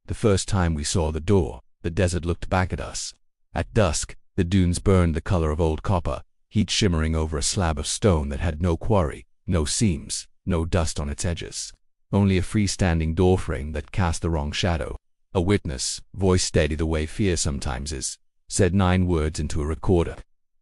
The first time we saw the door, the desert looked back at us. At dusk, the dunes burned the color of old copper, heat shimmering over a slab of stone that had no quarry, no seams, no dust on its edges. Only a freestanding doorframe that cast the wrong shadow. A witness, voice steady the way fear sometimes is, said 9 words into a recorder.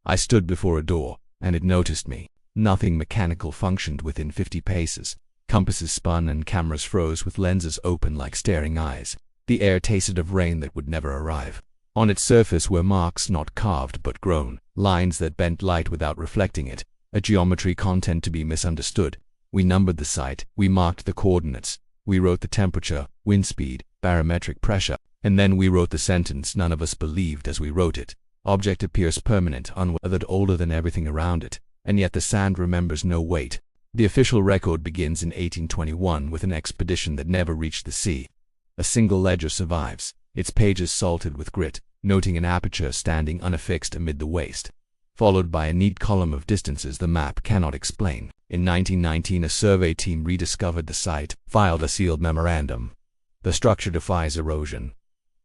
I stood before a door, and it noticed me. Nothing mechanical functioned within 50 paces. Compasses spun and cameras froze with lenses open like staring eyes. The air tasted of rain that would never arrive. On its surface were marks not carved but grown, lines that bent light without reflecting it, a geometry content to be misunderstood. We numbered the site, we marked the coordinates, we wrote the temperature, wind speed, barometric pressure, and then we wrote the sentence none of us believed as we wrote it. Object appears permanent, unweathered, older than everything around it, and yet the sand remembers no weight. The official record begins in 1821 with an expedition that never reached the sea. A single ledger survives, its pages salted with grit, noting an aperture standing unaffixed amid the waste, followed by a neat column of distances the map cannot explain. In 1919, a survey team rediscovered the site, filed a sealed memorandum. The structure defies erosion.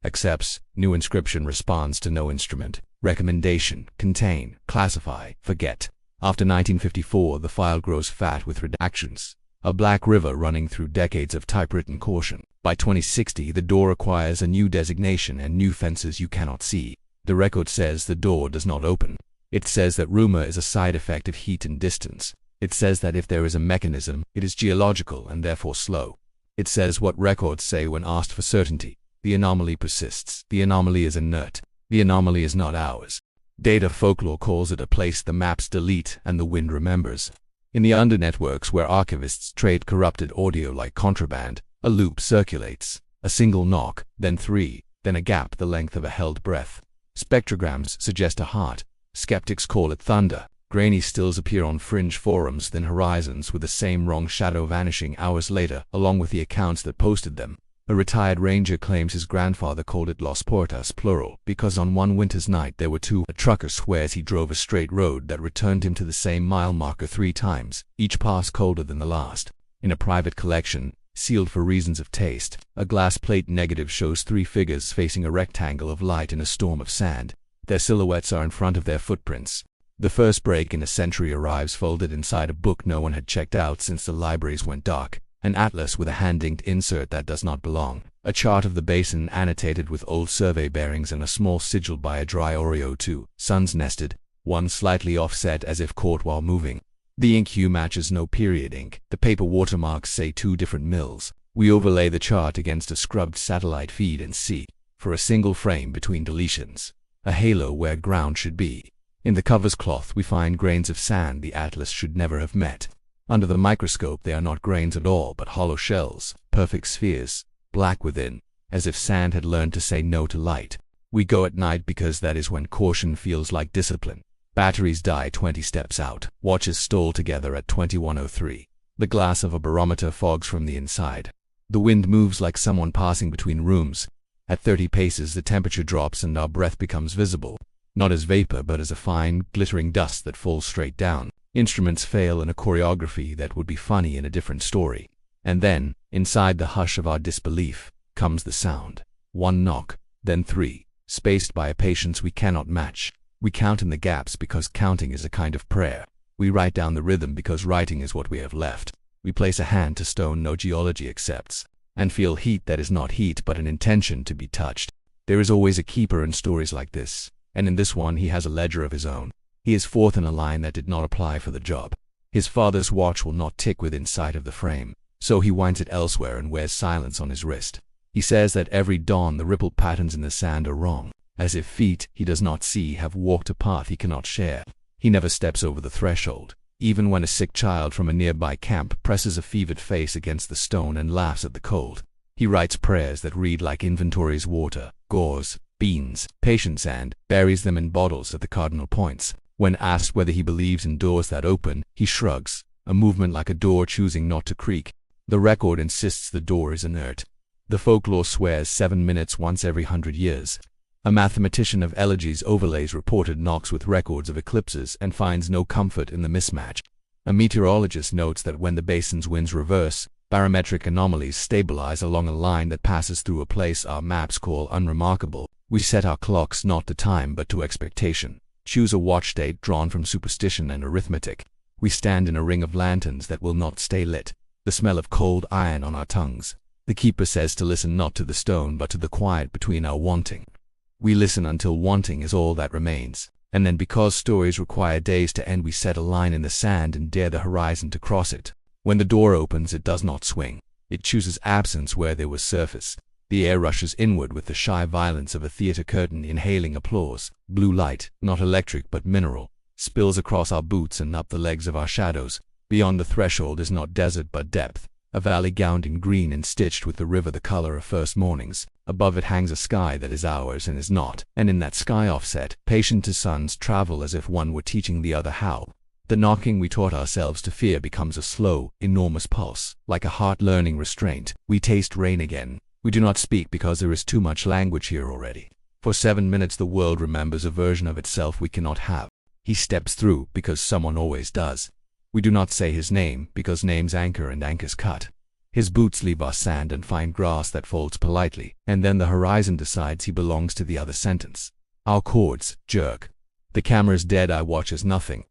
Accepts, new inscription responds to no instrument. Recommendation, contain, classify, forget. After 1954, the file grows fat with redactions. A black river running through decades of typewritten caution. By 2060, the door acquires a new designation and new fences you cannot see. The record says the door does not open. It says that rumor is a side effect of heat and distance. It says that if there is a mechanism, it is geological and therefore slow. It says what records say when asked for certainty. The anomaly persists. The anomaly is inert. The anomaly is not ours. Data Folklore calls it a place the maps delete and the wind remembers. In the undernetworks where archivists trade corrupted audio like contraband, a loop circulates. A single knock, then 3, then a gap the length of a held breath. Spectrograms suggest a heart. Skeptics call it thunder. Grainy stills appear on fringe forums, then horizons with the same wrong shadow vanishing hours later, along with the accounts that posted them. A retired ranger claims his grandfather called it Los Portas, plural, because on one winter's night there were 2. A trucker swears he drove a straight road that returned him to the same mile marker 3 times, each pass colder than the last. In a private collection, sealed for reasons of taste, a glass plate negative shows 3 figures facing a rectangle of light in a storm of sand. Their silhouettes are in front of their footprints. The first break in a century arrives folded inside a book no one had checked out since the libraries went dark. An atlas with a hand-inked insert that does not belong. A chart of the basin annotated with old survey bearings and a small sigil by a dry Oreo 2. Suns nested, one slightly offset as if caught while moving. The ink hue matches no period ink. The paper watermarks say 2 different mills. We overlay the chart against a scrubbed satellite feed and see, for a single frame between deletions, a halo where ground should be. In the cover's cloth we find grains of sand the atlas should never have met. Under the microscope they are not grains at all but hollow shells, perfect spheres, black within, as if sand had learned to say no to light. We go at night because that is when caution feels like discipline. Batteries die 20 steps out. Watches stall together at 21:03. The glass of a barometer fogs from the inside. The wind moves like someone passing between rooms. At 30 paces the temperature drops and our breath becomes visible, not as vapor but as a fine, glittering dust that falls straight down. Instruments fail in a choreography that would be funny in a different story. And then, inside the hush of our disbelief, comes the sound. 1 knock, then 3, spaced by a patience we cannot match. We count in the gaps because counting is a kind of prayer. We write down the rhythm because writing is what we have left. We place a hand to stone no geology accepts, and feel heat that is not heat but an intention to be touched. There is always a keeper in stories like this, and in this one he has a ledger of his own. He is 4th in a line that did not apply for the job. His father's watch will not tick within sight of the frame, so he winds it elsewhere and wears silence on his wrist. He says that every dawn the ripple patterns in the sand are wrong, as if feet he does not see have walked a path he cannot share. He never steps over the threshold, even when a sick child from a nearby camp presses a fevered face against the stone and laughs at the cold. He writes prayers that read like inventories: water, gauze, beans, patience, and buries them in bottles at the cardinal points. When asked whether he believes in doors that open, he shrugs, a movement like a door choosing not to creak. The record insists the door is inert. The folklore swears 7 minutes once every 100 years. A mathematician of elegies overlays reported knocks with records of eclipses and finds no comfort in the mismatch. A meteorologist notes that when the basin's winds reverse, Barometric anomalies stabilize along a line that passes through a place our maps call unremarkable. We set our clocks not to time but to expectation. Choose a watch date drawn from superstition and arithmetic. We stand in a ring of lanterns that will not stay lit, the smell of cold iron on our tongues. The keeper says to listen not to the stone but to the quiet between our wanting. We listen until wanting is all that remains, and then because stories require days to end we set a line in the sand and dare the horizon to cross it. When the door opens it does not swing. It chooses absence where there was surface. The air rushes inward with the shy violence of a theater curtain inhaling applause. Blue light, not electric but mineral, spills across our boots and up the legs of our shadows. Beyond the threshold is not desert but depth, a valley gowned in green and stitched with the river the color of first mornings. Above it hangs a sky that is ours and is not, and in that sky offset, patient as suns travel as if one were teaching the other how. The knocking we taught ourselves to fear becomes a slow, enormous pulse, like a heart learning restraint. We taste rain again. We do not speak because there is too much language here already. For 7 minutes the world remembers a version of itself we cannot have. He steps through because someone always does. We do not say his name because names anchor and anchors cut. His boots leave our sand and find grass that folds politely, and then the horizon decides he belongs to the other sentence. Our chords jerk. The camera's dead eye watches nothing.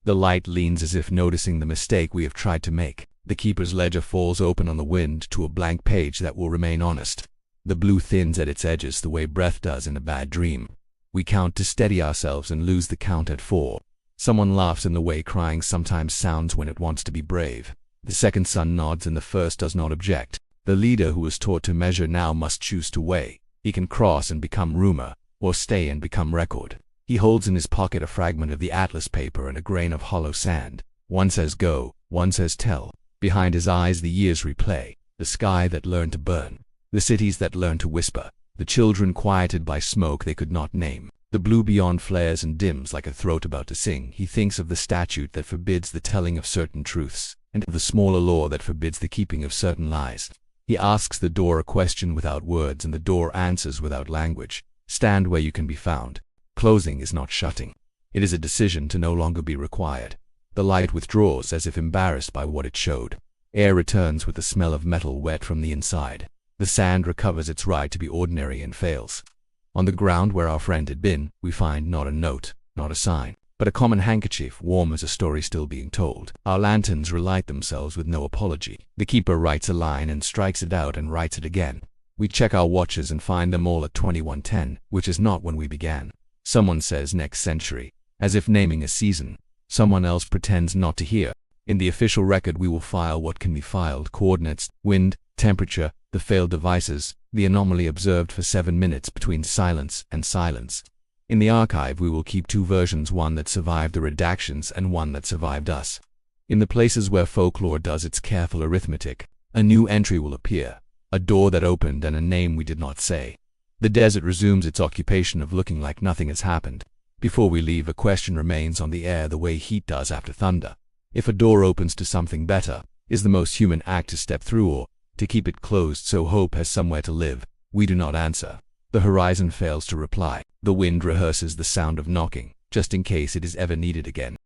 The light leans as if noticing the mistake we have tried to make. The keeper's ledger falls open on the wind to a blank page that will remain honest. The blue thins at its edges the way breath does in a bad dream. We count to steady ourselves and lose the count at 4. Someone laughs in the way crying sometimes sounds when it wants to be brave. The second son nods and the first does not object. The leader who was taught to measure now must choose to weigh. He can cross and become rumor, or stay and become record. He holds in his pocket a fragment of the atlas paper and a grain of hollow sand. One says go, one says tell. Behind his eyes the years replay, the sky that learned to burn, the cities that learned to whisper, the children quieted by smoke they could not name. The blue beyond flares and dims like a throat about to sing. He thinks of the statute that forbids the telling of certain truths, and of the smaller law that forbids the keeping of certain lies. He asks the door a question without words, and the door answers without language. Stand where you can be found. Closing is not shutting. It is a decision to no longer be required. The light withdraws as if embarrassed by what it showed. Air returns with the smell of metal wet from the inside. The sand recovers its right to be ordinary and fails. On the ground where our friend had been, we find not a note, not a sign, but a common handkerchief warm as a story still being told. Our lanterns relight themselves with no apology. The keeper writes a line and strikes it out and writes it again. We check our watches and find them all at 21:10, which is not when we began. Someone says next century, as if naming a season. Someone else pretends not to hear. In the official record we will file what can be filed: coordinates, wind, temperature, the failed devices, the anomaly observed for 7 minutes between silence and silence. In the archive we will keep 2 versions, one that survived the redactions and one that survived us. In the places where folklore does its careful arithmetic, a new entry will appear, a door that opened and a name we did not say. The desert resumes its occupation of looking like nothing has happened. Before we leave, a question remains on the air the way heat does after thunder. If a door opens to something better, is the most human act to step through or to keep it closed so hope has somewhere to live? We do not answer. The horizon fails to reply. The wind rehearses the sound of knocking, just in case it is ever needed again.